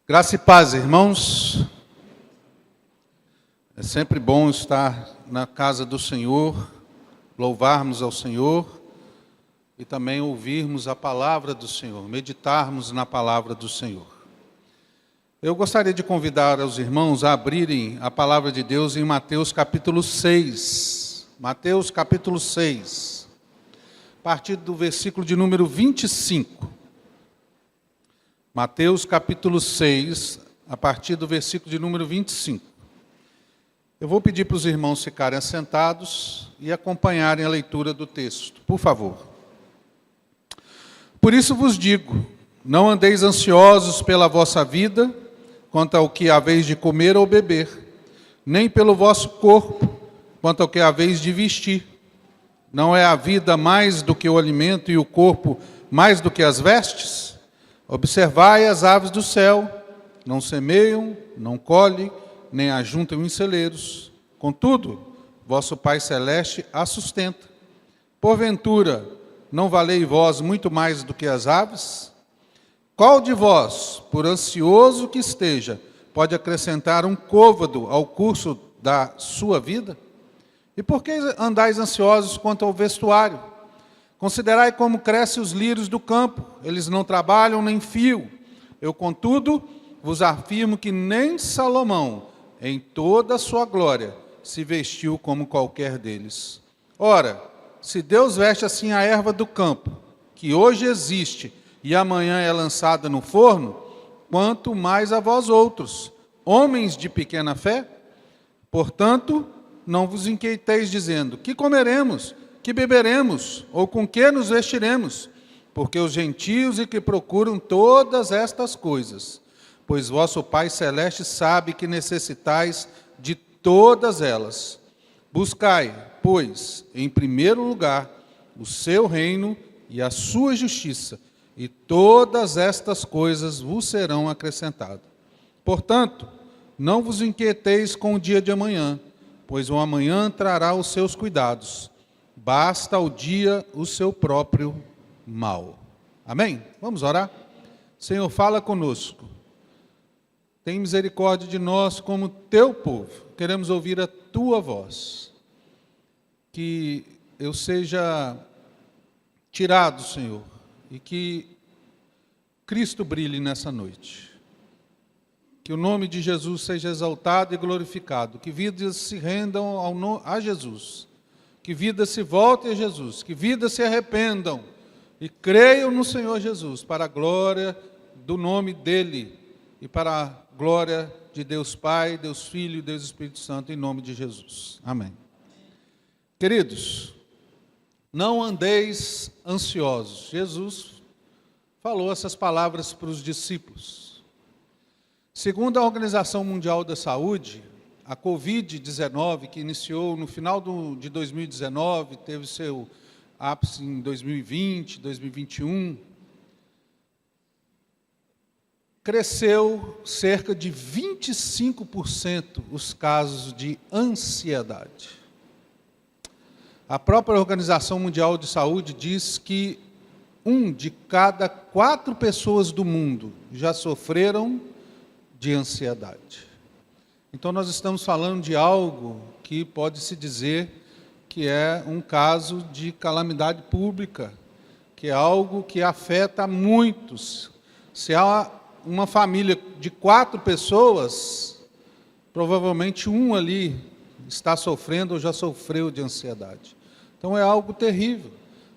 Graça e paz, irmãos. É sempre bom estar na casa do Senhor, louvarmos ao Senhor e também ouvirmos a palavra do Senhor, meditarmos na palavra do Senhor. Eu gostaria de convidar os irmãos a abrirem a palavra de Deus em Mateus capítulo 6. Mateus capítulo 6, a partir do versículo de número 25. Mateus capítulo 6, a partir do versículo de número 25. Eu vou pedir para os irmãos ficarem assentados e acompanharem a leitura do texto, por favor. Por isso vos digo, não andeis ansiosos pela vossa vida, quanto ao que haveis de comer ou beber, nem pelo vosso corpo, quanto ao que haveis de vestir. Não é a vida mais do que o alimento e o corpo mais do que as vestes? Observai as aves do céu, não semeiam, não colhem, nem ajuntam em celeiros. Contudo, vosso Pai Celeste as sustenta. Porventura, não valei vós muito mais do que as aves? Qual de vós, por ansioso que esteja, pode acrescentar um côvado ao curso da sua vida? E por que andais ansiosos quanto ao vestuário? Considerai como crescem os lírios do campo, eles não trabalham nem fiam. Eu, contudo, vos afirmo que nem Salomão, em toda a sua glória, se vestiu como qualquer deles. Ora, se Deus veste assim a erva do campo, que hoje existe e amanhã é lançada no forno, quanto mais a vós outros, homens de pequena fé? Portanto, não vos inquieteis dizendo, que comeremos? Que beberemos, ou com que nos vestiremos? Porque os gentios e que procuram todas estas coisas, pois vosso Pai Celeste sabe que necessitais de todas elas. Buscai, pois, em primeiro lugar, o seu reino e a sua justiça, e todas estas coisas vos serão acrescentadas. Portanto, não vos inquieteis com o dia de amanhã, pois o amanhã trará os seus cuidados. Basta ao dia o seu próprio mal. Amém? Vamos orar? Senhor, fala conosco. Tem misericórdia de nós como teu povo. Queremos ouvir a tua voz. Que eu seja tirado, Senhor, e que Cristo brilhe nessa noite. Que o nome de Jesus seja exaltado e glorificado. Que vidas se rendam a Jesus. Que vidas se voltem a Jesus, que vidas se arrependam e creiam no Senhor Jesus, para a glória do nome dEle e para a glória de Deus Pai, Deus Filho e Deus Espírito Santo, em nome de Jesus. Amém. Queridos, não andeis ansiosos. Jesus falou essas palavras para os discípulos. Segundo a Organização Mundial da Saúde, a Covid-19, que iniciou no final de 2019, teve seu ápice em 2020, 2021, cresceu cerca de 25% os casos de ansiedade. A própria Organização Mundial de Saúde diz que 1 de cada 4 pessoas do mundo já sofreram de ansiedade. Então, nós estamos falando de algo que pode-se dizer que é um caso de calamidade pública, que é algo que afeta muitos. Se há uma família de 4 pessoas, provavelmente um ali está sofrendo ou já sofreu de ansiedade. Então, é algo terrível,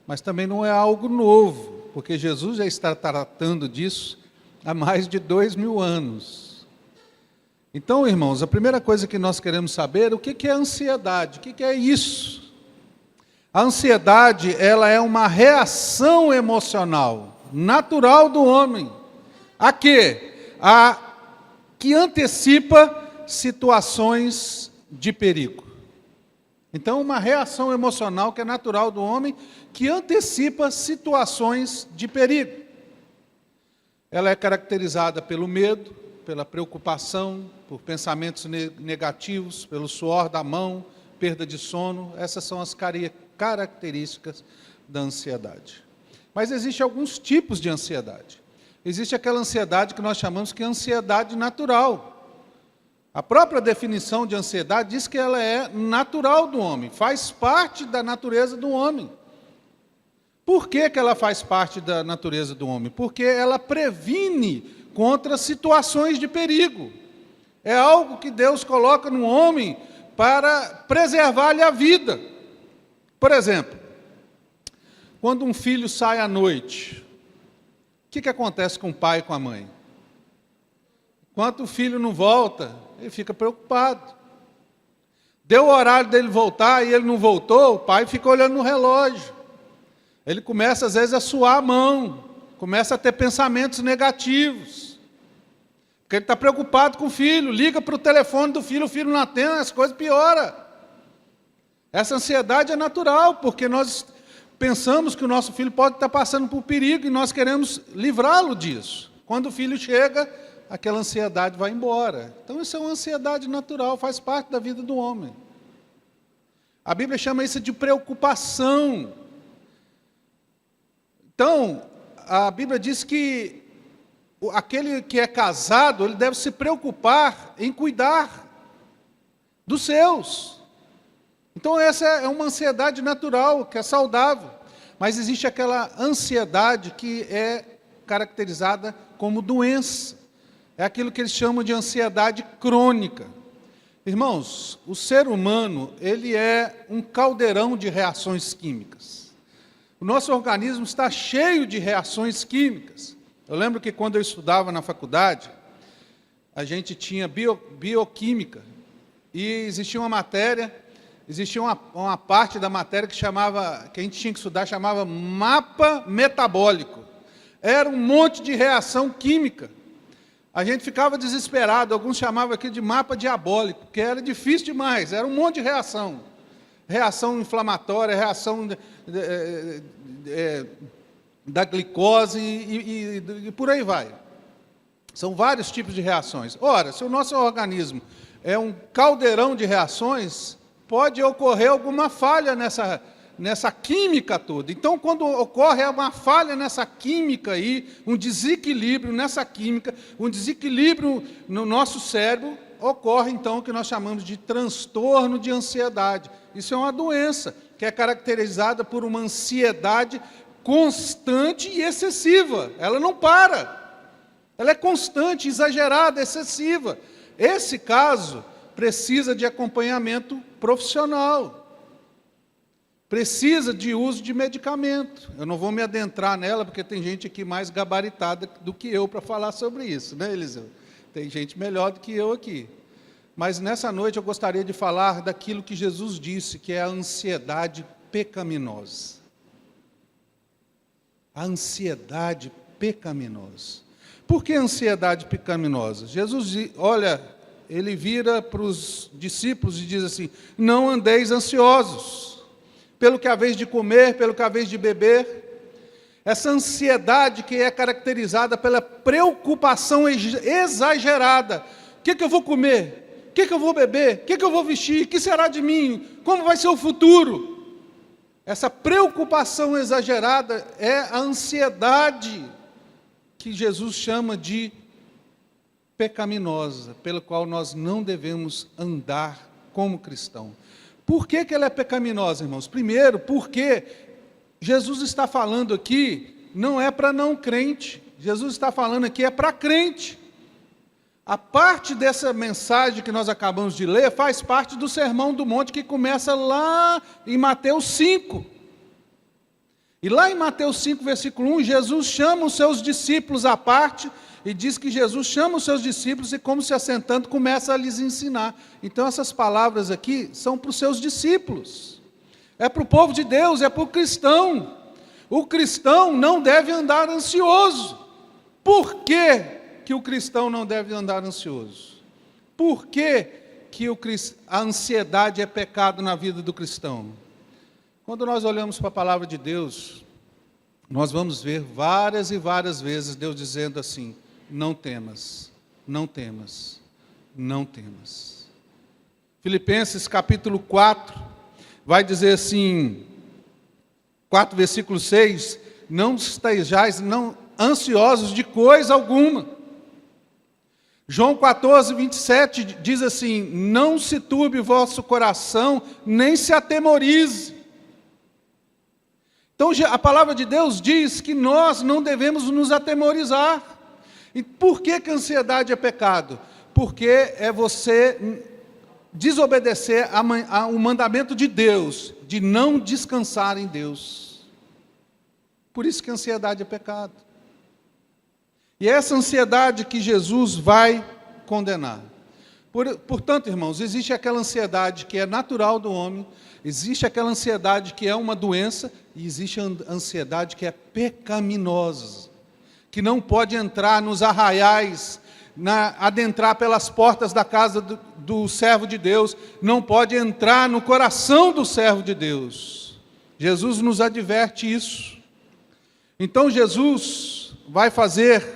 mas também não é algo novo, porque Jesus já está tratando disso há mais de 2000 anos. Então, irmãos, a primeira coisa que nós queremos saber é o que é ansiedade, o que é isso? A ansiedade, ela é uma reação emocional natural do homem. A quê? A que antecipa situações de perigo. Então, uma reação emocional que é natural do homem, que antecipa situações de perigo. Ela é caracterizada pelo medo, pela preocupação, por pensamentos negativos, pelo suor da mão, perda de sono. Essas são as características da ansiedade. Mas existem alguns tipos de ansiedade. existe aquela ansiedade que nós chamamos de ansiedade natural. A própria definição de ansiedade diz que ela é natural do homem, faz parte da natureza do homem. Por que ela faz parte da natureza do homem? Porque ela previne contra situações de perigo. É algo que Deus coloca no homem para preservar-lhe a vida. Por exemplo, quando um filho sai à noite, o que acontece com o pai e com a mãe? Enquanto o filho não volta, ele fica preocupado. Deu o horário dele voltar e ele não voltou, o pai fica olhando no relógio. Ele começa, às vezes, a suar a mão, começa a ter pensamentos negativos. Porque ele está preocupado com o filho, liga para o telefone do filho, o filho não atende, as coisas pioram. Essa ansiedade é natural, porque nós pensamos que o nosso filho pode estar passando por perigo e nós queremos livrá-lo disso. Quando o filho chega, aquela ansiedade vai embora. Então, isso é uma ansiedade natural, faz parte da vida do homem. A Bíblia chama isso de preocupação. Então, a Bíblia diz que aquele que é casado, ele deve se preocupar em cuidar dos seus. Então, essa é uma ansiedade natural, que é saudável. Mas existe aquela ansiedade que é caracterizada como doença. É aquilo que eles chamam de ansiedade crônica. Irmãos, o ser humano, ele é um caldeirão de reações químicas. O nosso organismo está cheio de reações químicas. Eu lembro que quando eu estudava na faculdade, a gente tinha bioquímica, e existia uma matéria, existia uma parte da matéria que a gente tinha que estudar, chamava mapa metabólico. Era um monte de reação química. A gente ficava desesperado, alguns chamavam aquilo de mapa diabólico, porque era difícil demais, era um monte de reação. Reação inflamatória, reação da glicose e por aí vai. São vários tipos de reações. Ora, se o nosso organismo é um caldeirão de reações, pode ocorrer alguma falha nessa química toda. Então, quando ocorre uma falha nessa química aí, um desequilíbrio nessa química, um desequilíbrio no nosso cérebro, ocorre então o que nós chamamos de transtorno de ansiedade. Isso é uma doença que é caracterizada por uma ansiedade constante e excessiva. Ela não para. Ela é constante, exagerada, excessiva. Esse caso precisa de acompanhamento profissional. Precisa de uso de medicamento. Eu não vou me adentrar nela, porque tem gente aqui mais gabaritada do que eu para falar sobre isso, né, Eliseu? Tem gente melhor do que eu aqui. Mas nessa noite eu gostaria de falar daquilo que Jesus disse, que é a ansiedade pecaminosa. A ansiedade pecaminosa. Por que ansiedade pecaminosa? Jesus, olha, ele vira para os discípulos e diz assim: não andeis ansiosos, pelo que haveis de comer, pelo que haveis de beber. Essa ansiedade que é caracterizada pela preocupação exagerada. O que eu vou comer? O que eu vou beber? O que eu vou vestir? O que será de mim? Como vai ser o futuro? Essa preocupação exagerada é a ansiedade que Jesus chama de pecaminosa, pelo qual nós não devemos andar como cristão. Por que ela é pecaminosa, irmãos? Primeiro, porque Jesus está falando aqui, não é para não crente. Jesus está falando aqui, é para crente. A parte dessa mensagem que nós acabamos de ler faz parte do Sermão do Monte, que começa lá em Mateus 5. E lá em Mateus 5, versículo 1, Jesus chama os seus discípulos à parte, e diz que Jesus chama os seus discípulos e, como se assentando, começa a lhes ensinar. Então, essas palavras aqui são para os seus discípulos. É para o povo de Deus, é para o cristão. O cristão não deve andar ansioso. Por que o cristão não deve andar ansioso? Por que a ansiedade é pecado na vida do cristão? Quando nós olhamos para a palavra de Deus, nós vamos ver várias e várias vezes Deus dizendo assim: não temas, não temas, não temas. Filipenses capítulo 4, vai dizer assim, 4 versículo 6, não estejais, não, ansiosos de coisa alguma. João 14, 27 diz assim: não se turbe o vosso coração, nem se atemorize. Então a palavra de Deus diz que nós não devemos nos atemorizar. E por que que a ansiedade é pecado? Porque é você desobedecer ao mandamento de Deus, de não descansar em Deus. Por isso que a ansiedade é pecado. E é essa ansiedade que Jesus vai condenar. Portanto, irmãos, existe aquela ansiedade que é natural do homem, existe aquela ansiedade que é uma doença, e existe a ansiedade que é pecaminosa, que não pode entrar nos arraiais, adentrar pelas portas da casa do servo de Deus, não pode entrar no coração do servo de Deus. Jesus nos adverte isso. Então Jesus vai fazer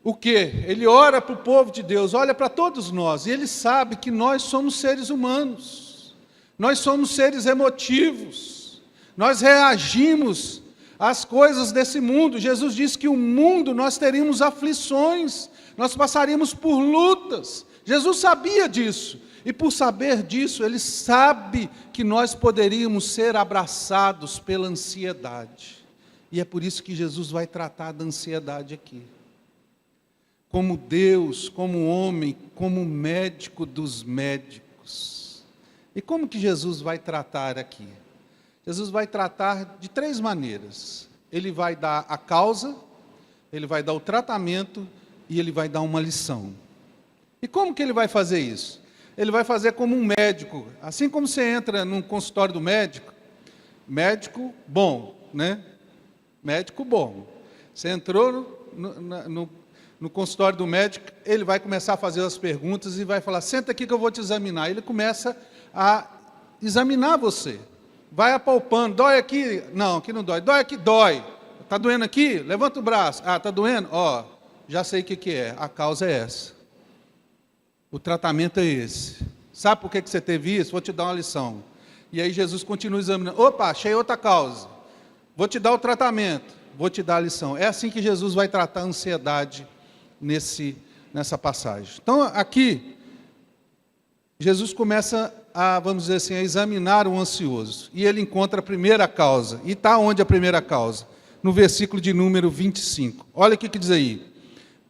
o quê? Ele ora para o povo de Deus, olha para todos nós, e ele sabe que nós somos seres humanos, nós somos seres emotivos, nós reagimos às coisas desse mundo. Jesus disse que o mundo nós teríamos aflições, nós passaríamos por lutas. Jesus sabia disso, e por saber disso, ele sabe que nós poderíamos ser abraçados pela ansiedade. E é por isso que Jesus vai tratar da ansiedade aqui. Como Deus, como homem, como médico dos médicos. E como que Jesus vai tratar aqui? Jesus vai tratar de 3 maneiras. Ele vai dar a causa, ele vai dar o tratamento e ele vai dar uma lição. E como que ele vai fazer isso? Ele vai fazer como um médico. Assim como você entra num consultório do médico, médico bom, né? Médico bom. Você entrou no consultório do médico, ele vai começar a fazer as perguntas e vai falar: senta aqui que eu vou te examinar. Ele começa a examinar você. Vai apalpando, dói aqui? Não, aqui não dói. Dói aqui? Dói. Está doendo aqui? Levanta o braço. Ah, está doendo? Ó, já sei o que é. A causa é essa. O tratamento é esse. Sabe por que você teve isso? Vou te dar uma lição. E aí Jesus continua examinando. Opa, achei outra causa. Vou te dar o tratamento. Vou te dar a lição. É assim que Jesus vai tratar a ansiedade nessa passagem. Então, aqui, Jesus começa vamos dizer assim, a examinar o ansioso. E ele encontra a primeira causa. E está onde a primeira causa? No versículo de número 25. Olha o que diz aí.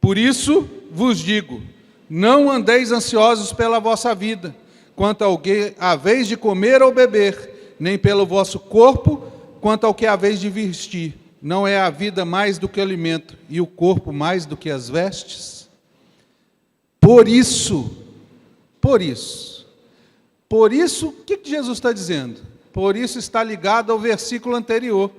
Por isso vos digo, não andeis ansiosos pela vossa vida, quanto ao que haveis de comer ou beber, nem pelo vosso corpo, quanto ao que haveis de vestir. Não é a vida mais do que o alimento, e o corpo mais do que as vestes? Por isso, o que Jesus está dizendo? Por isso está ligado ao versículo anterior.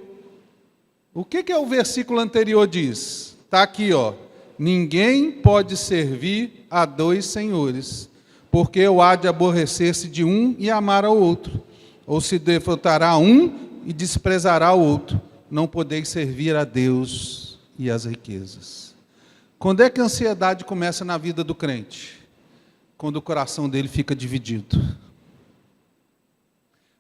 O que o versículo anterior diz? Está aqui, ó. Ninguém pode servir a 2 senhores, porque ou há de aborrecer-se de um e amar ao outro, ou se devotará a um e desprezará o outro. Não podeis servir a Deus e às riquezas. Quando é que a ansiedade começa na vida do crente? Quando o coração dele fica dividido.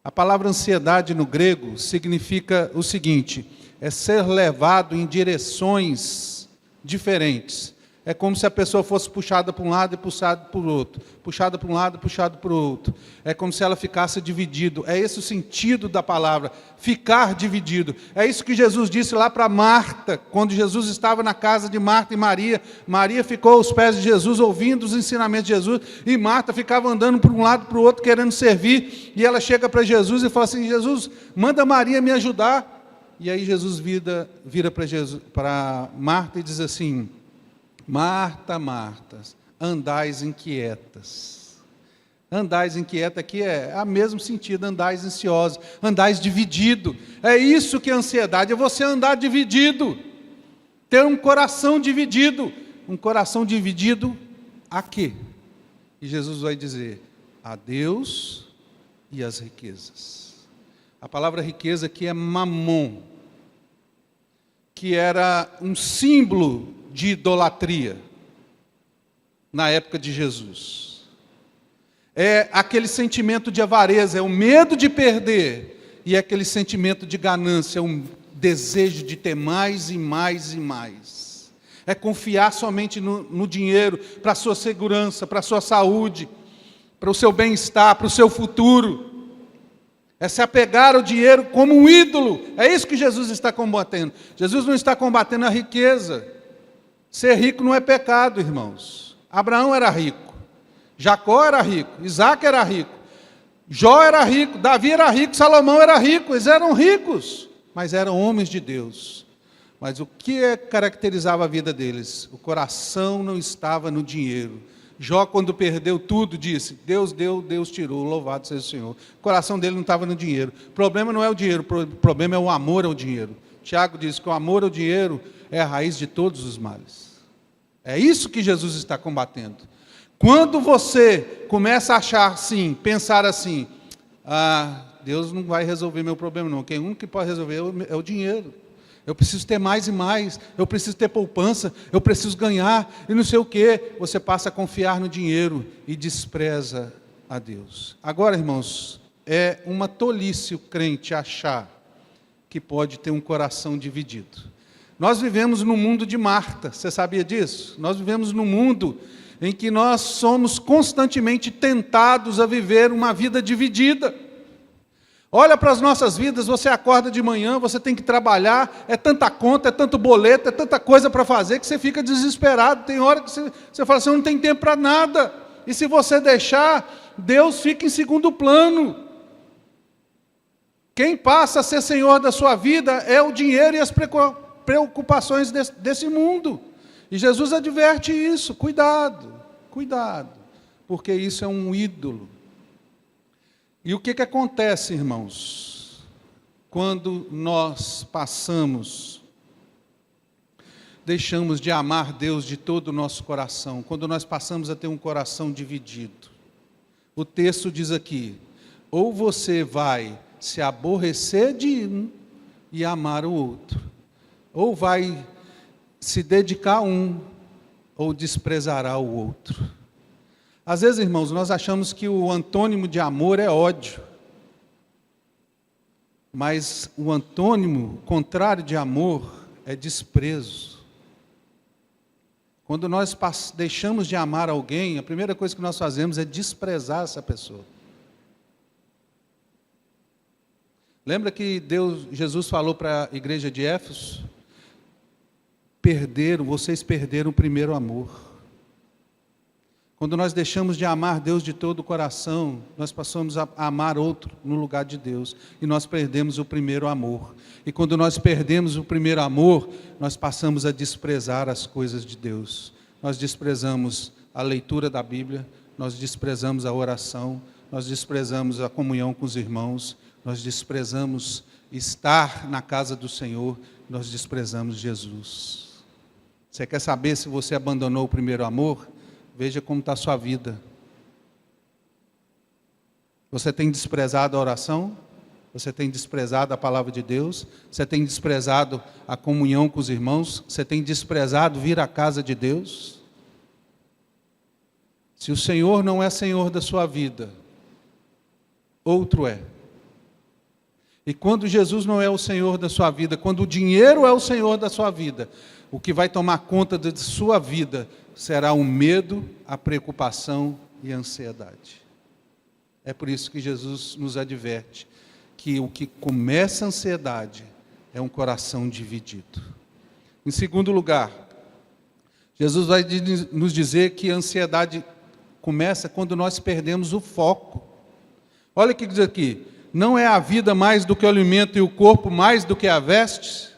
A palavra ansiedade no grego significa o seguinte: é ser levado em direções diferentes. É como se a pessoa fosse puxada para um lado e puxada para o outro. Puxada para um lado e puxada para o outro. É como se ela ficasse dividida. É esse o sentido da palavra, ficar dividido. É isso que Jesus disse lá para Marta, quando Jesus estava na casa de Marta e Maria. Maria ficou aos pés de Jesus, ouvindo os ensinamentos de Jesus, e Marta ficava andando para um lado e para o outro, querendo servir, e ela chega para Jesus e fala assim: Jesus, manda Maria me ajudar. E aí Jesus vira para Marta e diz assim: Marta, Marta, andais inquietas. Andais inquieta aqui é o mesmo sentido, andais ansiosos, andais dividido. É isso que é ansiedade, é você andar dividido, ter um coração dividido. Um coração dividido a quê? E Jesus vai dizer: a Deus e às riquezas. A palavra riqueza aqui é mamon, que era um símbolo de idolatria na época de Jesus. É aquele sentimento de avareza, é o medo de perder, e é aquele sentimento de ganância, desejo de ter mais e mais e mais. É confiar somente no dinheiro, para a sua segurança, para a sua saúde, para o seu bem-estar, para o seu futuro. É se apegar ao dinheiro como um ídolo. É isso que Jesus está combatendo. Jesus não está combatendo a riqueza. Ser rico não é pecado, irmãos. Abraão era rico, Jacó era rico, Isaac era rico, Jó era rico, Davi era rico, Salomão era rico. Eles eram ricos, mas eram homens de Deus. Mas o que caracterizava a vida deles? O coração não estava no dinheiro. Jó, quando perdeu tudo, disse: Deus deu, Deus tirou, louvado seja o Senhor. O coração dele não estava no dinheiro. O problema não é o dinheiro, o problema é o amor ao dinheiro. Tiago diz que o amor ao dinheiro é a raiz de todos os males. É isso que Jesus está combatendo. Quando você começa a achar assim, pensar assim: Deus não vai resolver meu problema não, quem único que pode resolver é o dinheiro. Eu preciso ter mais e mais, eu preciso ter poupança, eu preciso ganhar, e não sei o quê. Você passa a confiar no dinheiro e despreza a Deus. Agora, irmãos, é uma tolice o crente achar que pode ter um coração dividido. Nós vivemos num mundo de Marta, você sabia disso? Nós vivemos num mundo em que nós somos constantemente tentados a viver uma vida dividida. Olha para as nossas vidas, você acorda de manhã, você tem que trabalhar, é tanta conta, é tanto boleto, é tanta coisa para fazer que você fica desesperado. Tem hora que você fala assim: eu não tenho tempo para nada. E se você deixar, Deus fica em segundo plano. Quem passa a ser senhor da sua vida é o dinheiro e as preocupações desse mundo. E Jesus adverte isso: cuidado, cuidado, porque isso é um ídolo. E o que acontece, irmãos, quando nós deixamos de amar Deus de todo o nosso coração, quando nós passamos a ter um coração dividido? O texto diz aqui: ou você vai se aborrecer de um e amar o outro, ou vai se dedicar a um, ou desprezará o outro. Às vezes, irmãos, nós achamos que o antônimo de amor é ódio. Mas o antônimo contrário de amor é desprezo. Quando nós deixamos de amar alguém, a primeira coisa que nós fazemos é desprezar essa pessoa. Lembra que Jesus falou para a igreja de Éfeso: vocês perderam o primeiro amor. Quando nós deixamos de amar Deus de todo o coração, nós passamos a amar outro no lugar de Deus, e nós perdemos o primeiro amor. E quando nós perdemos o primeiro amor, nós passamos a desprezar as coisas de Deus. Nós desprezamos a leitura da Bíblia, nós desprezamos a oração, nós desprezamos a comunhão com os irmãos, nós desprezamos estar na casa do Senhor, nós desprezamos Jesus. Você quer saber se você abandonou o primeiro amor? Veja como está a sua vida. Você tem desprezado a oração? Você tem desprezado a palavra de Deus? Você tem desprezado a comunhão com os irmãos? Você tem desprezado vir à casa de Deus? Se o Senhor não é Senhor da sua vida, outro é. E quando Jesus não é o Senhor da sua vida, quando o dinheiro é o Senhor da sua vida, o que vai tomar conta da sua vida será o medo, a preocupação e a ansiedade. É por isso que Jesus nos adverte que o que começa a ansiedade é um coração dividido. Em segundo lugar, Jesus vai nos dizer que a ansiedade começa quando nós perdemos o foco. Olha o que diz aqui: não é a vida mais do que o alimento e o corpo mais do que a vestes?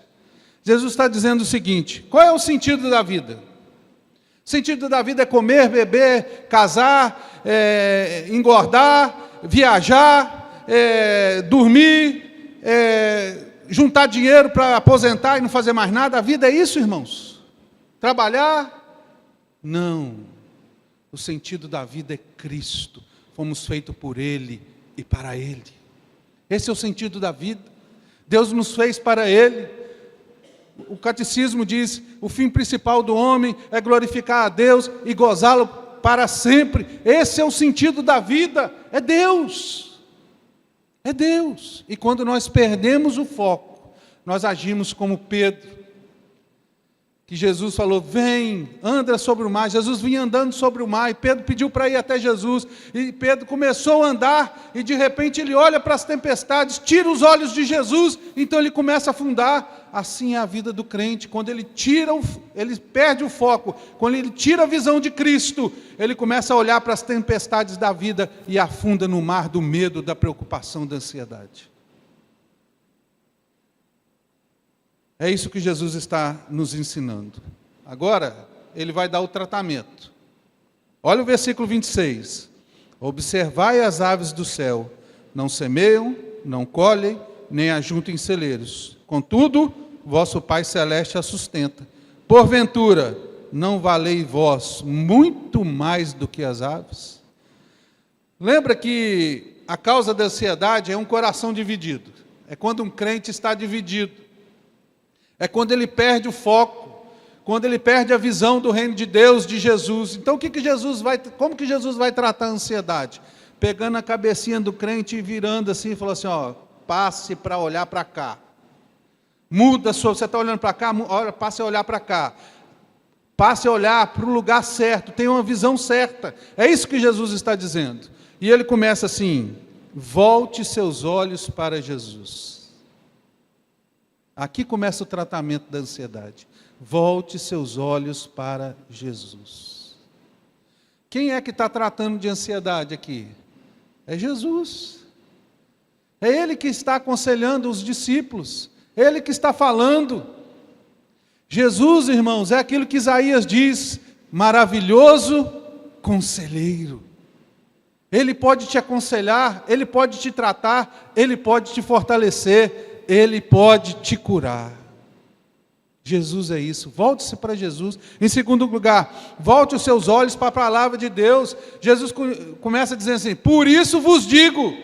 Jesus está dizendo o seguinte: qual é o sentido da vida? O sentido da vida é comer, beber, casar, engordar, viajar, dormir, juntar dinheiro para aposentar e não fazer mais nada. A vida é isso, irmãos? Trabalhar? Não. O sentido da vida é Cristo. Fomos feitos por Ele e para Ele. Esse é o sentido da vida. Deus nos fez para Ele. O catecismo diz: o fim principal do homem é glorificar a Deus e gozá-lo para sempre. Esse é o sentido da vida, é Deus. É Deus. E quando nós perdemos o foco, nós agimos como Pedro, que Jesus falou, vem, anda sobre o mar. Jesus vinha andando sobre o mar, e Pedro pediu para ir até Jesus, e Pedro começou a andar, e de repente ele olha para as tempestades, tira os olhos de Jesus, então ele começa a afundar. Assim é a vida do crente, quando ele perde o foco, quando ele tira a visão de Cristo, ele começa a olhar para as tempestades da vida, e afunda no mar do medo, da preocupação, da ansiedade. É isso que Jesus está nos ensinando. Agora, ele vai dar o tratamento. Olha o versículo 26. Observai as aves do céu, não semeiam, não colhem, nem ajuntam em celeiros. Contudo, vosso Pai Celeste a sustenta. Porventura, não valei vós muito mais do que as aves? Lembra que a causa da ansiedade é um coração dividido. É quando um crente está dividido. É quando ele perde o foco, quando ele perde a visão do reino de Deus, de Jesus. Então, como que Jesus vai tratar a ansiedade? Pegando a cabecinha do crente e virando assim, e falando assim, ó, passe para olhar para cá. Muda, você está olhando para cá, passe a olhar para cá. Passe a olhar para o lugar certo, tenha uma visão certa. É isso que Jesus está dizendo. E ele começa assim, volte seus olhos para Jesus. Aqui começa o tratamento da ansiedade. Volte seus olhos para Jesus. Quem é que está tratando de ansiedade aqui? É Jesus. É Ele que está aconselhando os discípulos. É Ele que está falando. Jesus, irmãos, é aquilo que Isaías diz, maravilhoso conselheiro. Ele pode te aconselhar, Ele pode te tratar, Ele pode te fortalecer, Ele pode te curar. Jesus é isso. Volte-se para Jesus. Em segundo lugar, volte os seus olhos para a palavra de Deus. Jesus começa dizendo assim, por isso vos digo,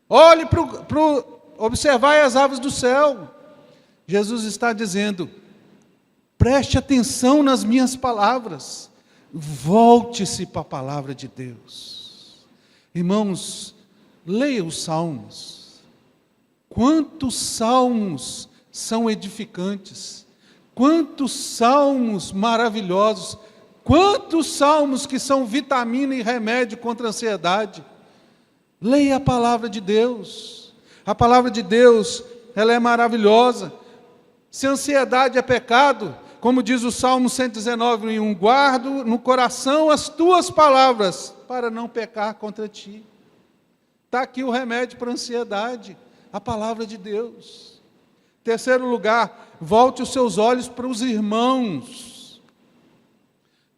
olhe observai as aves do céu. Jesus está dizendo, preste atenção nas minhas palavras. Volte-se para a palavra de Deus. Irmãos, leia os Salmos. Quantos salmos são edificantes, quantos salmos maravilhosos, quantos salmos que são vitamina e remédio contra a ansiedade. Leia a palavra de Deus. A palavra de Deus, ela é maravilhosa. Se a ansiedade é pecado, como diz o Salmo 119:1, guardo no coração as tuas palavras, para não pecar contra ti. Está aqui o remédio para a ansiedade. A palavra de Deus. Terceiro lugar, volte os seus olhos para os irmãos.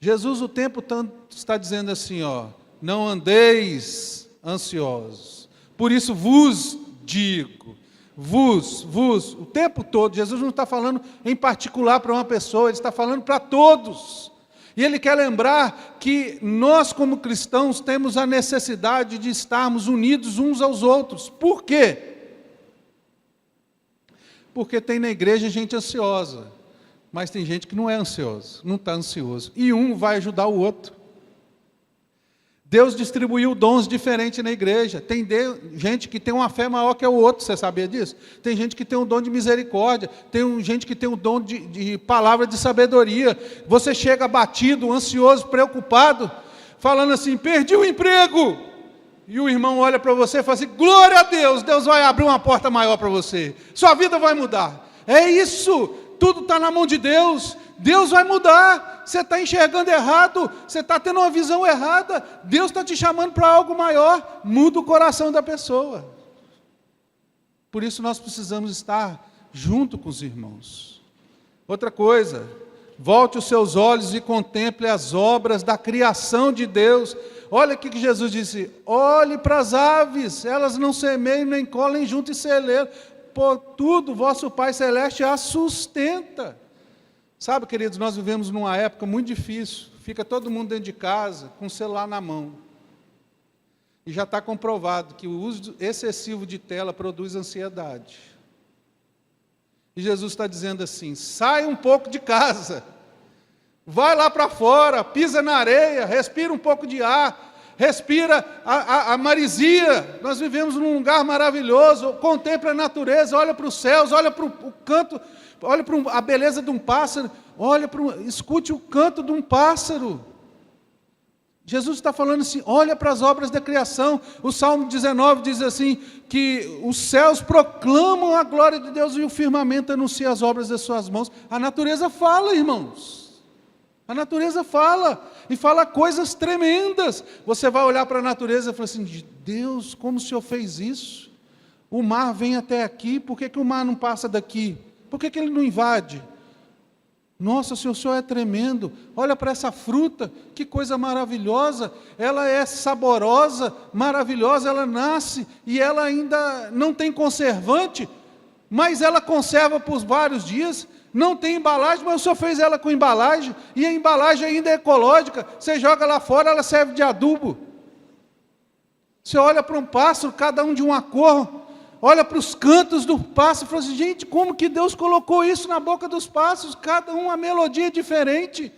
Jesus o tempo todo está dizendo assim, ó, não andeis ansiosos. Por isso vos digo, o tempo todo. Jesus não está falando em particular para uma pessoa, Ele está falando para todos. E Ele quer lembrar que nós como cristãos temos a necessidade de estarmos unidos uns aos outros. Por quê? Porque tem na igreja gente ansiosa, mas tem gente que não é ansiosa, não está ansioso. E um vai ajudar o outro. Deus distribuiu dons diferentes na igreja. Tem gente que tem uma fé maior que o outro, você sabia disso? Tem gente que tem um dom de misericórdia, tem gente que tem um dom de palavra de sabedoria. Você chega abatido, ansioso, preocupado, falando assim, perdi o emprego. E o irmão olha para você e fala assim, glória a Deus, Deus vai abrir uma porta maior para você. Sua vida vai mudar. É isso, tudo está na mão de Deus. Deus vai mudar. Você está enxergando errado, você está tendo uma visão errada. Deus está te chamando para algo maior. Muda o coração da pessoa. Por isso nós precisamos estar junto com os irmãos. Outra coisa, volte os seus olhos e contemple as obras da criação de Deus. Olha o que Jesus disse, olhe para as aves, elas não semeiam nem colhem junto em celeiro, por tudo vosso Pai Celeste as sustenta. Sabe, queridos, nós vivemos numa época muito difícil, fica todo mundo dentro de casa, com o celular na mão. E já está comprovado que o uso excessivo de tela produz ansiedade. E Jesus está dizendo assim, sai um pouco de casa, vai lá para fora, pisa na areia, respira um pouco de ar, respira a marisia. Nós vivemos num lugar maravilhoso, contempla a natureza, olha para os céus, olha para o canto, olha para a beleza de um pássaro, escute o canto de um pássaro. Jesus está falando assim, olha para as obras da criação. O Salmo 19 diz assim, que os céus proclamam a glória de Deus e o firmamento anuncia as obras das suas mãos. A natureza fala, irmãos. A natureza fala, e fala coisas tremendas. Você vai olhar para a natureza e falar assim, Deus, como o Senhor fez isso? O mar vem até aqui, por que o mar não passa daqui? Por que ele não invade? Nossa, o Senhor é tremendo, olha para essa fruta, que coisa maravilhosa, ela é saborosa, maravilhosa, ela nasce e ela ainda não tem conservante, mas ela conserva por vários dias, não tem embalagem, mas o Senhor fez ela com embalagem, e a embalagem ainda é ecológica, você joga lá fora, ela serve de adubo. Você olha para um pássaro, cada um de uma cor, olha para os cantos do pássaro e fala assim, gente, como que Deus colocou isso na boca dos pássaros? Cada um uma melodia diferente.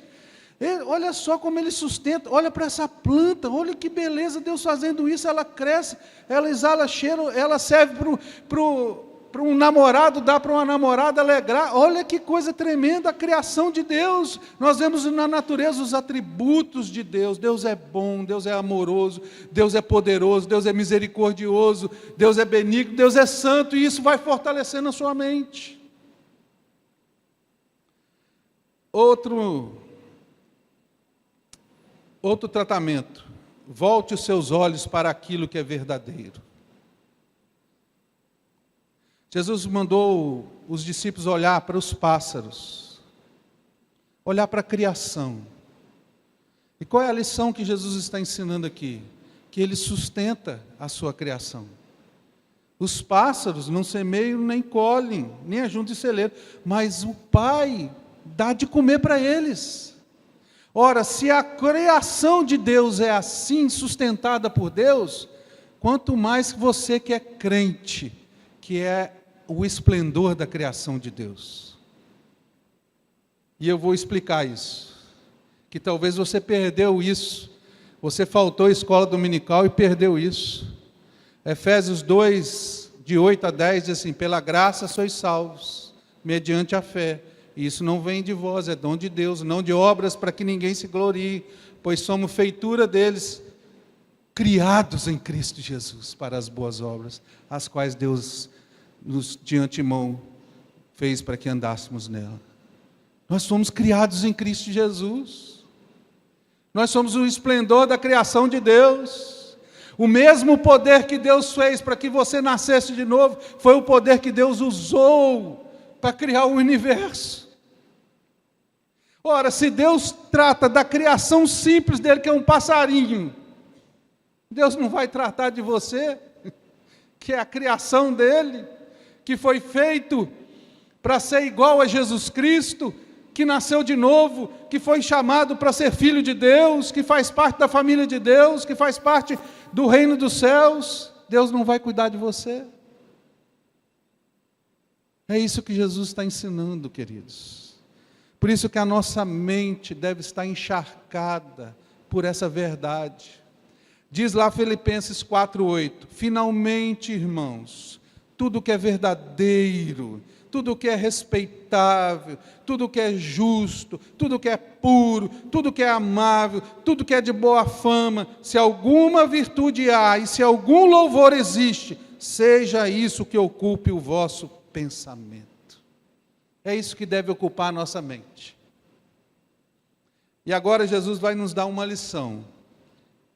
Olha só como ele sustenta, olha para essa planta, olha que beleza Deus fazendo isso, ela cresce, ela exala cheiro, ela serve para um namorado, dá para uma namorada alegrar. Olha que coisa tremenda a criação de Deus. Nós vemos na natureza os atributos de Deus. Deus é bom, Deus é amoroso, Deus é poderoso, Deus é misericordioso, Deus é benigno, Deus é santo, e isso vai fortalecendo a sua mente. Outro tratamento, volte os seus olhos para aquilo que é verdadeiro. Jesus mandou os discípulos olhar para os pássaros, olhar para a criação. E qual é a lição que Jesus está ensinando aqui? Que Ele sustenta a sua criação. Os pássaros não semeiam nem colhem, nem ajuntam em celeiro, mas o Pai dá de comer para eles. Ora, se a criação de Deus é assim, sustentada por Deus, quanto mais você que é crente, que é o esplendor da criação de Deus. E eu vou explicar isso, que talvez você perdeu isso, você faltou à escola dominical e perdeu isso. Efésios 2, de 8 a 10, diz assim, pela graça sois salvos, mediante a fé, e isso não vem de vós, é dom de Deus, não de obras para que ninguém se glorie, pois somos feitura deles, criados em Cristo Jesus, para as boas obras, as quais Deus de antemão fez para que andássemos nela. Nós somos criados em Cristo Jesus. Nós somos o esplendor da criação de Deus. O mesmo poder que Deus fez para que você nascesse de novo, foi o poder que Deus usou para criar o universo. Ora, se Deus trata da criação simples dele, que é um passarinho, Deus não vai tratar de você, que é a criação dele, que foi feito para ser igual a Jesus Cristo, que nasceu de novo, que foi chamado para ser filho de Deus, que faz parte da família de Deus, que faz parte do reino dos céus. Deus não vai cuidar de você? É isso que Jesus está ensinando, queridos. Por isso que a nossa mente deve estar encharcada por essa verdade. Diz lá Filipenses 4:8, finalmente, irmãos, tudo que é verdadeiro, tudo que é respeitável, tudo que é justo, tudo que é puro, tudo que é amável, tudo que é de boa fama, se alguma virtude há e se algum louvor existe, seja isso que ocupe o vosso pensamento. É isso que deve ocupar a nossa mente. E agora Jesus vai nos dar uma lição.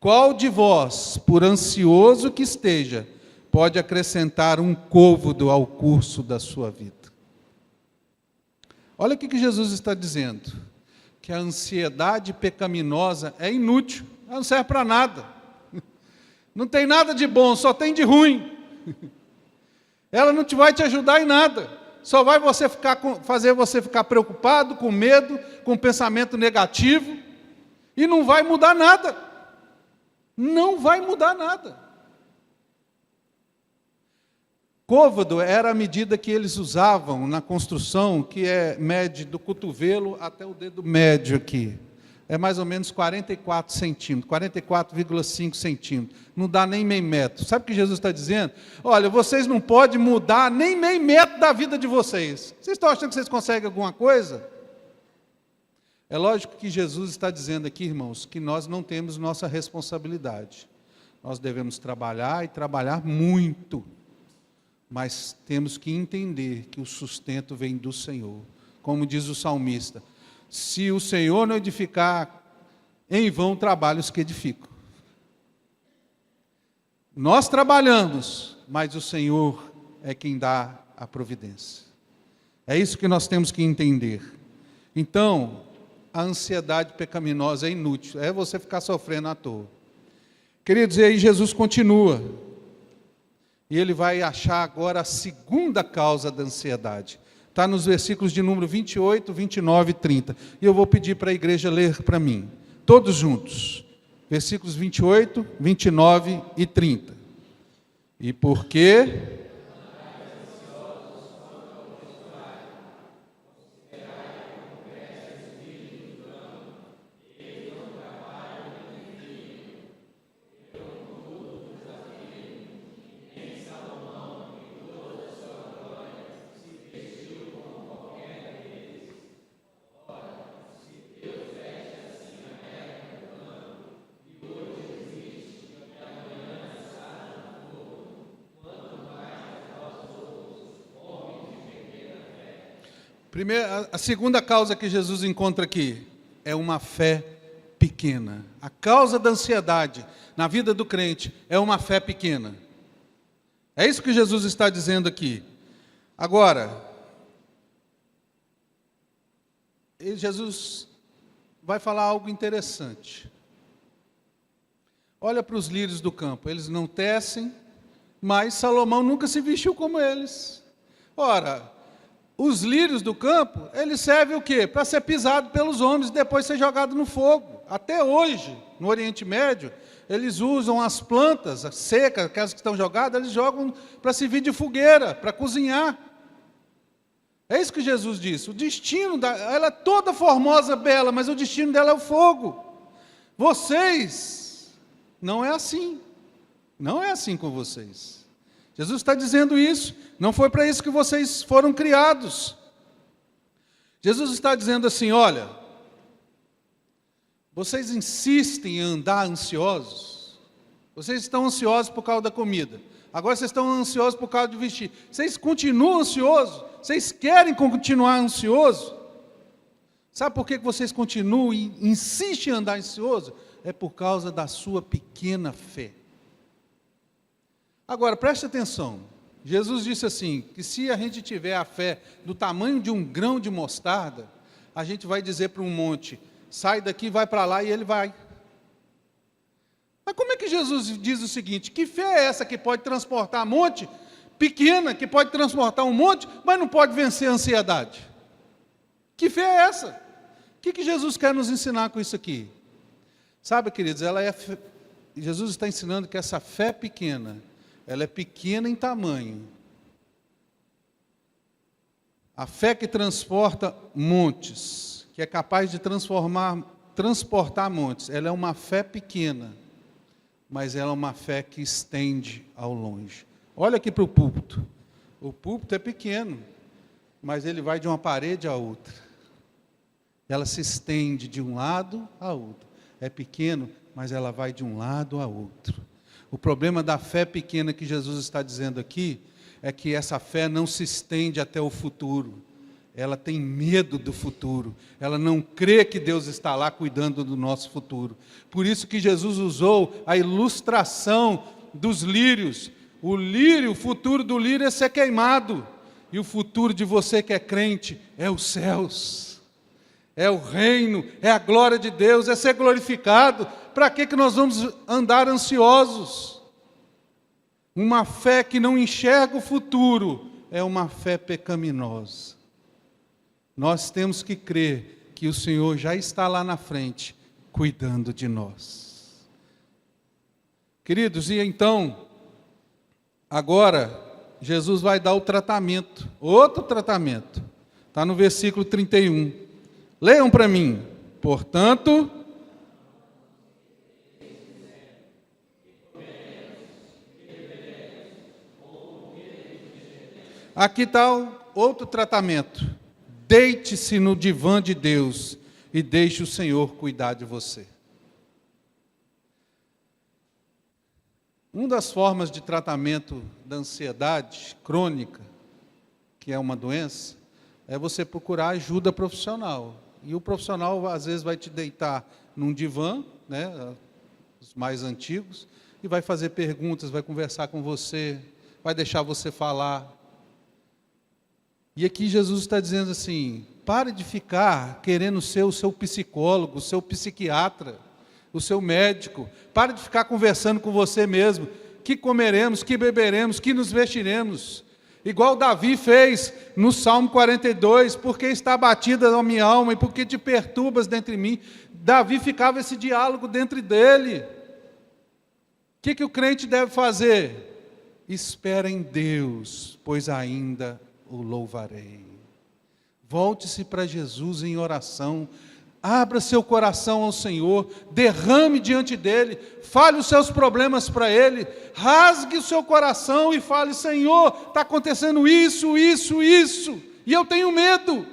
Qual de vós, por ansioso que esteja, pode acrescentar um côvado ao curso da sua vida? Olha o que Jesus está dizendo, que a ansiedade pecaminosa é inútil, ela não serve para nada, não tem nada de bom, só tem de ruim, ela não vai te ajudar em nada, só vai fazer você ficar preocupado, com medo, com pensamento negativo, e não vai mudar nada, não vai mudar nada. Côvado era a medida que eles usavam na construção, que mede do cotovelo até o dedo médio aqui. é mais ou menos 44 centímetros, 44,5 centímetros. Não dá nem meio metro. Sabe o que Jesus está dizendo? Olha, vocês não podem mudar nem meio metro da vida de vocês. Vocês estão achando que vocês conseguem alguma coisa? É lógico que Jesus está dizendo aqui, irmãos, que nós não temos nossa responsabilidade. Nós devemos trabalhar e trabalhar muito. Mas temos que entender que o sustento vem do Senhor. Como diz o salmista, se o Senhor não edificar, em vão trabalham os que edificam. Nós trabalhamos, mas o Senhor é quem dá a providência. É isso que nós temos que entender. Então, a ansiedade pecaminosa é inútil, é você ficar sofrendo à toa. Queridos, e aí Jesus continua. E ele vai achar agora a segunda causa da ansiedade. Está nos versículos de número 28, 29 e 30. E eu vou pedir para a igreja ler para mim. Todos juntos. Versículos 28, 29 e 30. E porque... A segunda causa que Jesus encontra aqui é uma fé pequena. A causa da ansiedade na vida do crente é uma fé pequena. É isso que Jesus está dizendo aqui. Agora, Jesus vai falar algo interessante. Olha para os lírios do campo, eles não tecem, mas Salomão nunca se vestiu como eles. Ora, os lírios do campo, eles servem o quê? Para ser pisado pelos homens e depois ser jogado no fogo. Até hoje, no Oriente Médio, eles usam as plantas as secas, aquelas que estão jogadas, eles jogam para servir de fogueira, para cozinhar. É isso que Jesus disse. O destino ela é toda formosa, bela, mas o destino dela é o fogo. Vocês, não é assim. Não é assim com vocês. Jesus está dizendo isso, não foi para isso que vocês foram criados. Jesus está dizendo assim, olha, vocês insistem em andar ansiosos, vocês estão ansiosos por causa da comida, agora vocês estão ansiosos por causa de vestir, vocês continuam ansiosos, vocês querem continuar ansiosos? Sabe por que vocês continuam e insistem em andar ansioso? É por causa da sua pequena fé. Agora, preste atenção, Jesus disse assim, que se a gente tiver a fé do tamanho de um grão de mostarda, a gente vai dizer para um monte, sai daqui, vai para lá, e ele vai. Mas como é que Jesus diz o seguinte, que fé é essa que pode transportar monte, pequena, que pode transportar um monte, mas não pode vencer a ansiedade? Que fé é essa? O que Jesus quer nos ensinar com isso aqui? Sabe, queridos, Jesus está ensinando que essa fé pequena, ela é pequena em tamanho. A fé que transporta montes, que é capaz de transportar montes, ela é uma fé pequena, mas ela é uma fé que estende ao longe. Olha aqui para o púlpito. O púlpito é pequeno, mas ele vai de uma parede a outra. Ela se estende de um lado a outro. É pequeno, mas ela vai de um lado a outro. O problema da fé pequena que Jesus está dizendo aqui, é que essa fé não se estende até o futuro. Ela tem medo do futuro. Ela não crê que Deus está lá cuidando do nosso futuro. Por isso que Jesus usou a ilustração dos lírios. O futuro do lírio é ser queimado. E o futuro de você que é crente é os céus. É o reino, é a glória de Deus, é ser glorificado. Para que nós vamos andar ansiosos? Uma fé que não enxerga o futuro é uma fé pecaminosa. Nós temos que crer que o Senhor já está lá na frente, cuidando de nós. Queridos, e então, agora, Jesus vai dar o tratamento, outro tratamento. Está no versículo 31. Leiam para mim. Portanto, aqui está outro tratamento. Deite-se no divã de Deus e deixe o Senhor cuidar de você. Uma das formas de tratamento da ansiedade crônica, que é uma doença, é você procurar ajuda profissional. E o profissional, às vezes, vai te deitar num divã, né, os mais antigos, e vai fazer perguntas, vai conversar com você, vai deixar você falar. E aqui Jesus está dizendo assim, pare de ficar querendo ser o seu psicólogo, o seu psiquiatra, o seu médico. Pare de ficar conversando com você mesmo. Que comeremos, que beberemos, que nos vestiremos. Igual Davi fez no Salmo 42, porque está abatida a minha alma e porque te perturbas dentro de mim. Davi ficava esse diálogo dentro dele. O que o crente deve fazer? Espera em Deus, pois ainda o louvarei. Volte-se para Jesus em oração, abra seu coração ao Senhor, derrame diante dEle, fale os seus problemas para Ele, rasgue o seu coração e fale, Senhor, está acontecendo isso, isso, isso, e eu tenho medo.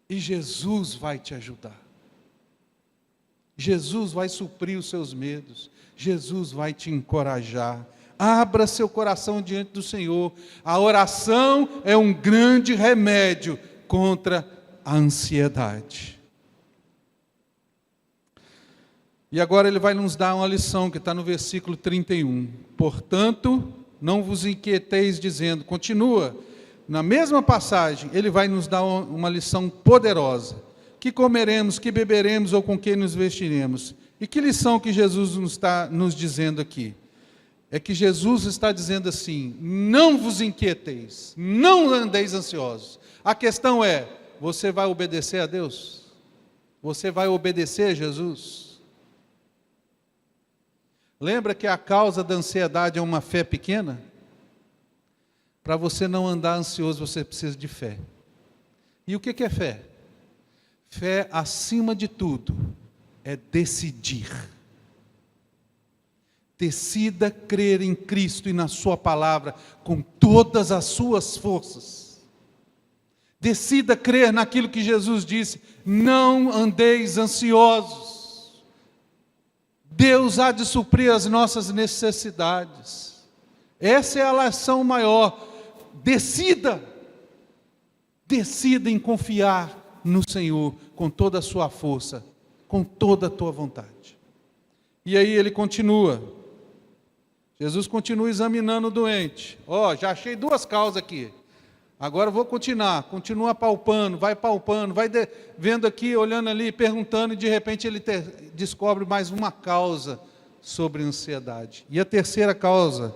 E Jesus vai te ajudar. Jesus vai suprir os seus medos, Jesus vai te encorajar. Abra seu coração diante do Senhor. A oração é um grande remédio contra a ansiedade. E agora ele vai nos dar uma lição que está no versículo 31. Portanto, não vos inquieteis dizendo, continua, na mesma passagem, ele vai nos dar uma lição poderosa. Que comeremos, que beberemos ou com que nos vestiremos? E que lição que Jesus nos está nos dizendo aqui? É que Jesus está dizendo assim, não vos inquieteis, não andeis ansiosos. A questão é, você vai obedecer a Deus? Você vai obedecer a Jesus? Lembra que a causa da ansiedade é uma fé pequena? Para você não andar ansioso, você precisa de fé. E o que é fé? Fé, acima de tudo, é decidir. Decida crer em Cristo e na sua palavra com todas as suas forças. Decida crer naquilo que Jesus disse, não andeis ansiosos. Deus há de suprir as nossas necessidades. Essa é a lição maior. Decida em confiar no Senhor com toda a sua força, com toda a tua vontade. E aí ele continua. Jesus continua examinando o doente. Já achei duas causas aqui. Agora vou continua palpando, vai vendo aqui, olhando ali, perguntando, e de repente ele descobre mais uma causa sobre ansiedade. E a terceira causa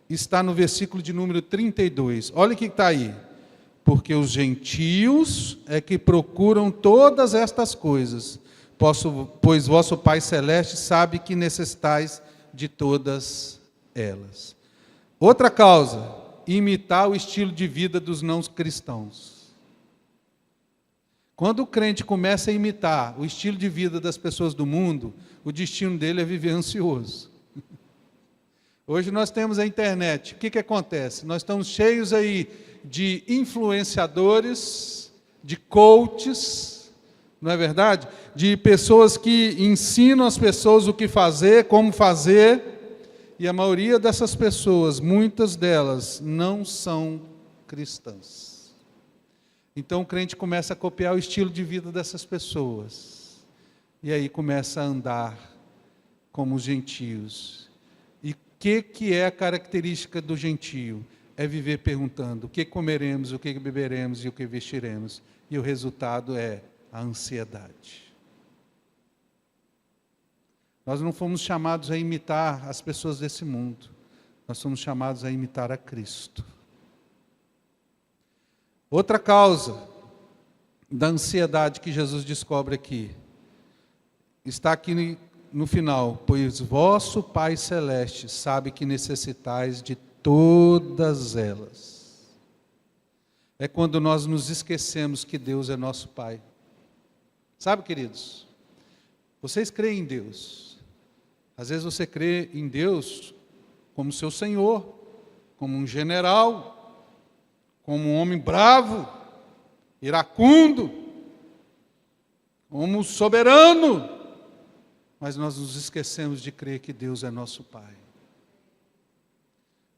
está no versículo de número 32. Olha o que está aí. Porque os gentios é que procuram todas estas coisas, pois vosso Pai Celeste sabe que necessitais de todas elas. Outra causa, imitar o estilo de vida dos não cristãos. Quando o crente começa a imitar o estilo de vida das pessoas do mundo, o destino dele é viver ansioso. Hoje nós temos a internet. O que acontece? Nós estamos cheios aí de influenciadores, de coaches, não é verdade? De pessoas que ensinam as pessoas o que fazer, como fazer, e a maioria dessas pessoas, muitas delas, não são cristãs. Então o crente começa a copiar o estilo de vida dessas pessoas, e aí começa a andar como os gentios. E o que é a característica do gentio? É viver perguntando, o que comeremos, o que beberemos e o que vestiremos. E o resultado é a ansiedade. Nós não fomos chamados a imitar as pessoas desse mundo. Nós somos chamados a imitar a Cristo. Outra causa da ansiedade que Jesus descobre aqui, está aqui no final. Pois vosso Pai Celeste sabe que necessitais de todas elas. É quando nós nos esquecemos que Deus é nosso Pai. Sabe, queridos? Vocês creem em Deus. Às vezes você crê em Deus como seu Senhor, como um general, como um homem bravo, iracundo, como um soberano, mas nós nos esquecemos de crer que Deus é nosso Pai.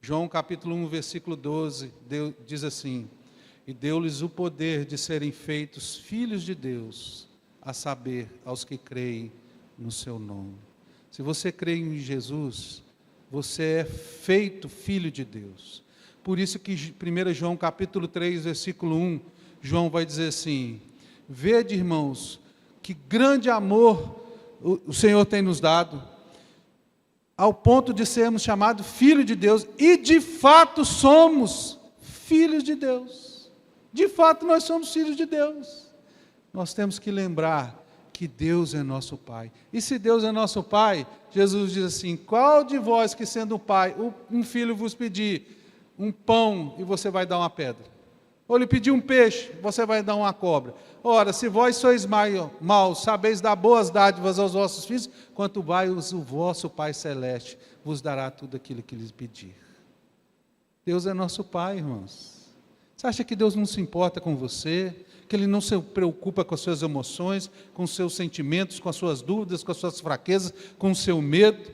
João capítulo 1, versículo 12, diz assim: e deu-lhes o poder de serem feitos filhos de Deus, a saber, aos que creem no seu nome. Se você crê em Jesus, você é feito filho de Deus. Por isso que 1 João capítulo 3, versículo 1, João vai dizer assim: vede, irmãos, que grande amor o Senhor tem nos dado, ao ponto de sermos chamados filhos de Deus, e de fato somos filhos de Deus. De fato nós somos filhos de Deus. Nós temos que lembrar que Deus é nosso Pai. E se Deus é nosso Pai, Jesus diz assim: qual de vós que sendo pai, um filho vos pedir um pão e você vai dar uma pedra? Ou lhe pedir um peixe, você vai dar uma cobra? Ora, se vós sois maus, sabeis dar boas dádivas aos vossos filhos, quanto mais o vosso Pai Celeste vos dará tudo aquilo que lhes pedir. Deus é nosso Pai, irmãos. Você acha que Deus não se importa com você? Que Ele não se preocupa com as suas emoções, com os seus sentimentos, com as suas dúvidas, com as suas fraquezas, com o seu medo?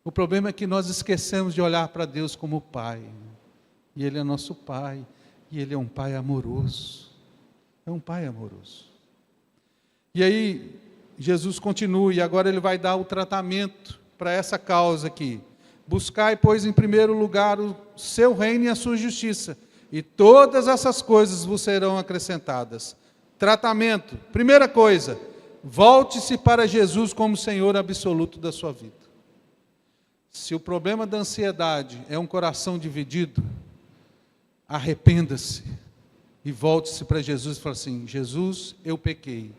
O problema é que nós esquecemos de olhar para Deus como Pai. E Ele é nosso Pai. E Ele é um Pai amoroso. É um Pai amoroso. E aí, Jesus continua, e agora Ele vai dar o tratamento para essa causa aqui. Buscai, pois, em primeiro lugar o seu reino e a sua justiça, e todas essas coisas vos serão acrescentadas. Tratamento. Primeira coisa, volte-se para Jesus como Senhor absoluto da sua vida. Se o problema da ansiedade é um coração dividido, arrependa-se e volte-se para Jesus e fale assim: Jesus, eu pequei,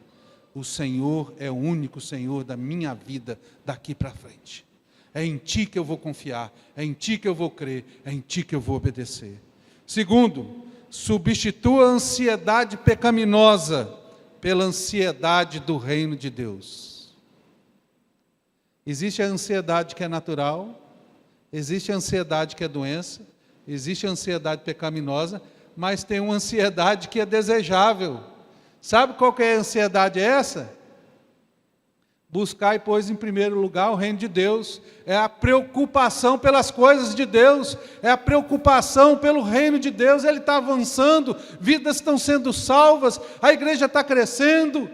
o Senhor é o único Senhor da minha vida daqui para frente. É em Ti que eu vou confiar, é em Ti que eu vou crer, é em Ti que eu vou obedecer. Segundo, substitua a ansiedade pecaminosa pela ansiedade do reino de Deus. Existe a ansiedade que é natural, existe a ansiedade que é doença, existe a ansiedade pecaminosa, mas tem uma ansiedade que é desejável. Sabe qual que é a ansiedade essa? Buscai, pois, em primeiro lugar o reino de Deus. É a preocupação pelas coisas de Deus, é a preocupação pelo reino de Deus. Ele está avançando, vidas estão sendo salvas, a igreja está crescendo.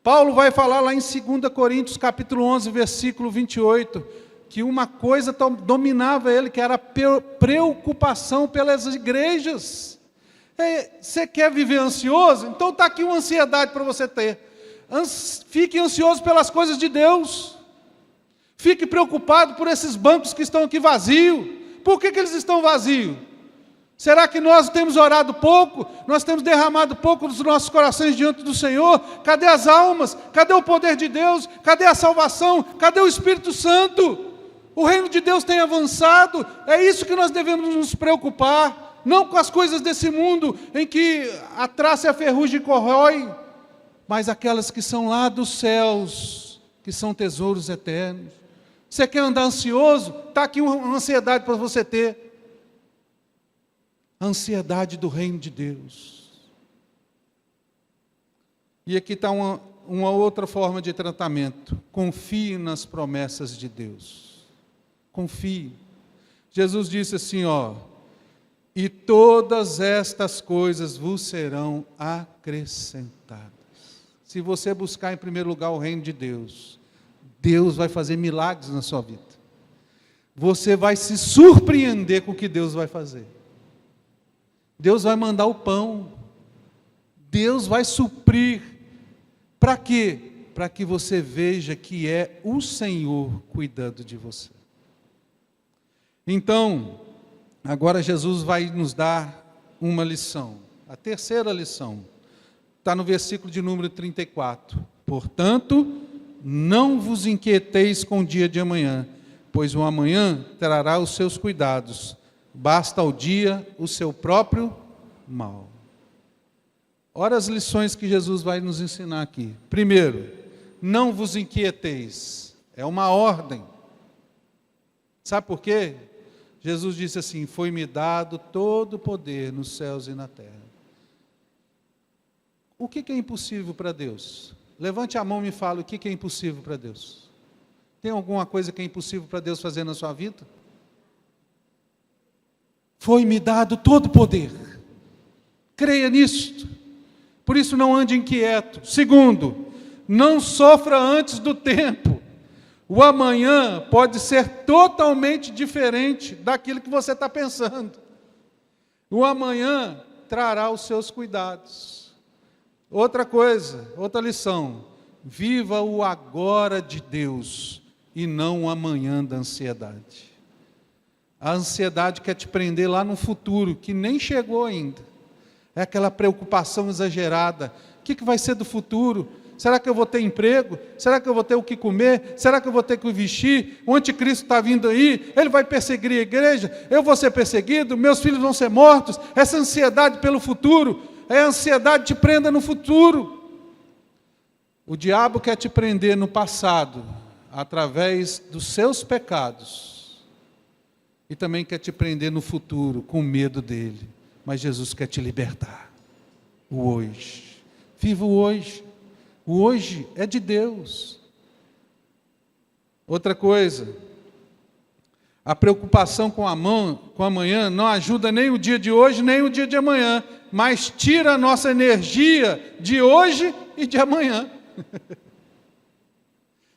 Paulo vai falar lá em 2 Coríntios, capítulo 11, versículo 28, que uma coisa dominava ele, que era a preocupação pelas igrejas. Você quer viver ansioso? Então está aqui uma ansiedade para você ter. Fique ansioso pelas coisas de Deus. Fique preocupado por esses bancos que estão aqui vazios. Por que eles estão vazios? Será que nós temos orado pouco? Nós temos derramado pouco dos nossos corações diante do Senhor? Cadê as almas? Cadê o poder de Deus? Cadê a salvação? Cadê o Espírito Santo? O reino de Deus tem avançado. É isso que nós devemos nos preocupar. Não com as coisas desse mundo, em que a traça e a ferrugem corrói, mas aquelas que são lá dos céus, que são tesouros eternos. Você quer andar ansioso? Está aqui uma ansiedade para você ter. A ansiedade do reino de Deus. E aqui está uma outra forma de tratamento. Confie nas promessas de Deus. Confie. Jesus disse assim, e todas estas coisas vos serão acrescentadas. Se você buscar em primeiro lugar o reino de Deus, Deus vai fazer milagres na sua vida. Você vai se surpreender com o que Deus vai fazer. Deus vai mandar o pão. Deus vai suprir. Para quê? Para que você veja que é o Senhor cuidando de você. Então, agora Jesus vai nos dar uma lição. A terceira lição. Está no versículo de número 34. Portanto, não vos inquieteis com o dia de amanhã, pois o amanhã trará os seus cuidados. Basta ao dia o seu próprio mal. Ora as lições que Jesus vai nos ensinar aqui. Primeiro, não vos inquieteis. É uma ordem. Sabe por quê? Jesus disse assim: foi-me dado todo o poder nos céus e na terra. O que é impossível para Deus? Levante a mão e me fale o que é impossível para Deus. Tem alguma coisa que é impossível para Deus fazer na sua vida? Foi-me dado todo o poder. Creia nisto. Por isso não ande inquieto. Segundo, não sofra antes do tempo. O amanhã pode ser totalmente diferente daquilo que você está pensando. O amanhã trará os seus cuidados. Outra coisa, outra lição: viva o agora de Deus e não o amanhã da ansiedade. A ansiedade quer te prender lá no futuro, que nem chegou ainda. É aquela preocupação exagerada. O que vai ser do futuro? Será que eu vou ter emprego? Será que eu vou ter o que comer? Será que eu vou ter o que vestir? O anticristo está vindo aí, ele vai perseguir a igreja, eu vou ser perseguido, meus filhos vão ser mortos. Essa ansiedade pelo futuro, a ansiedade te prenda no futuro. O diabo quer te prender no passado, através dos seus pecados, e também quer te prender no futuro, com medo dele. Mas Jesus quer te libertar. O hoje. Viva o hoje. O hoje é de Deus. Outra coisa, a preocupação com amanhã não ajuda nem o dia de hoje, nem o dia de amanhã, mas tira a nossa energia de hoje e de amanhã.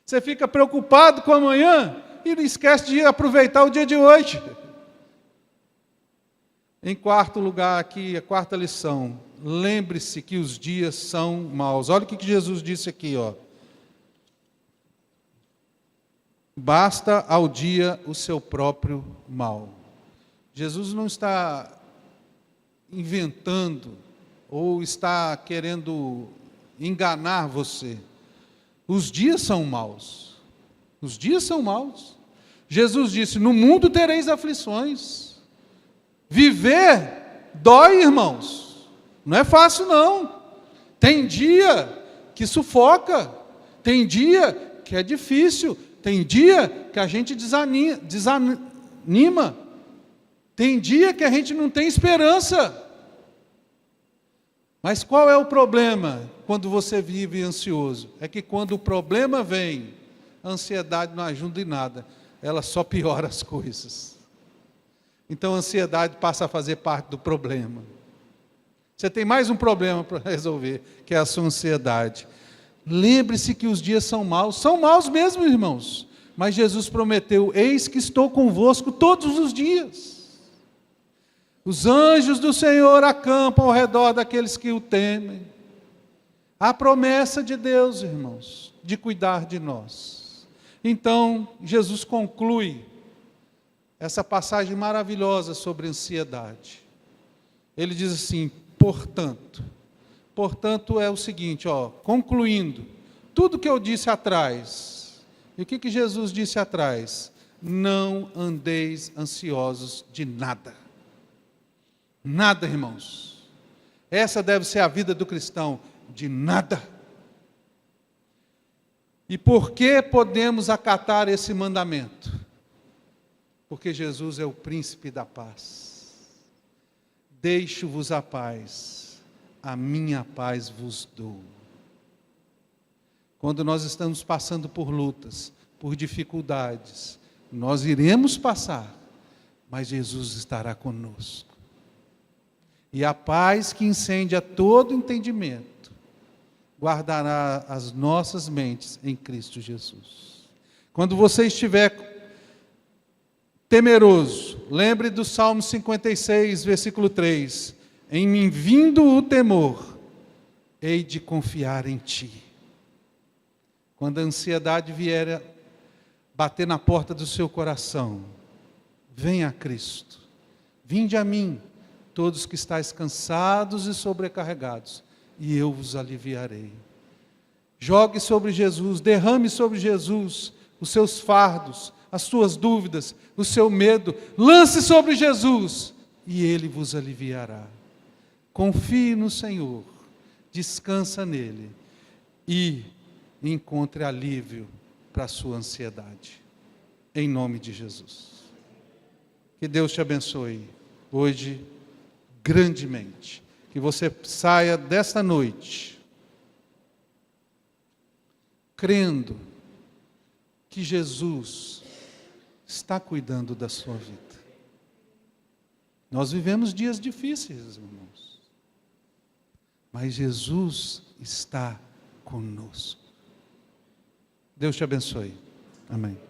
Você fica preocupado com amanhã e esquece de aproveitar o dia de hoje. Em quarto lugar aqui, a quarta lição: lembre-se que os dias são maus. Olha o que Jesus disse aqui, ó. Basta ao dia o seu próprio mal. Jesus não está inventando ou está querendo enganar você. Os dias são maus. Os dias são maus. Jesus disse: no mundo tereis aflições. Viver dói, irmãos. Não é fácil, não. Tem dia que sufoca. Tem dia que é difícil. Tem dia que a gente desanima. Tem dia que a gente não tem esperança. Mas qual é o problema quando você vive ansioso? É que quando o problema vem, a ansiedade não ajuda em nada. Ela só piora as coisas. Então a ansiedade passa a fazer parte do problema. Você tem mais um problema para resolver, que é a sua ansiedade. Lembre-se que os dias são maus mesmo, irmãos. Mas Jesus prometeu: eis que estou convosco todos os dias. Os anjos do Senhor acampam ao redor daqueles que o temem. A promessa de Deus, irmãos, de cuidar de nós. Então, Jesus conclui essa passagem maravilhosa sobre ansiedade. Ele diz assim: portanto é o seguinte, ó, concluindo, tudo que eu disse atrás, e o que Jesus disse atrás? Não andeis ansiosos de nada. Nada, irmãos. Essa deve ser a vida do cristão, de nada. E por que podemos acatar esse mandamento? Porque Jesus é o príncipe da paz. Deixo-vos a paz, a minha paz vos dou. Quando nós estamos passando por lutas, por dificuldades, nós iremos passar, mas Jesus estará conosco. E a paz que incendia todo entendimento, guardará as nossas mentes em Cristo Jesus. Quando você estiver temeroso, lembre do Salmo 56, versículo 3. Em mim vindo o temor, hei de confiar em ti. Quando a ansiedade vier bater na porta do seu coração, venha a Cristo. Vinde a mim, todos que estáis cansados e sobrecarregados, e eu vos aliviarei. Jogue sobre Jesus, derrame sobre Jesus os seus fardos, as suas dúvidas, o seu medo, lance sobre Jesus, e Ele vos aliviará. Confie no Senhor, descansa nele, e encontre alívio para a sua ansiedade, em nome de Jesus. Que Deus te abençoe hoje grandemente. Que você saia desta noite crendo que Jesus está cuidando da sua vida. Nós vivemos dias difíceis, irmãos, mas Jesus está conosco. Deus te abençoe. Amém.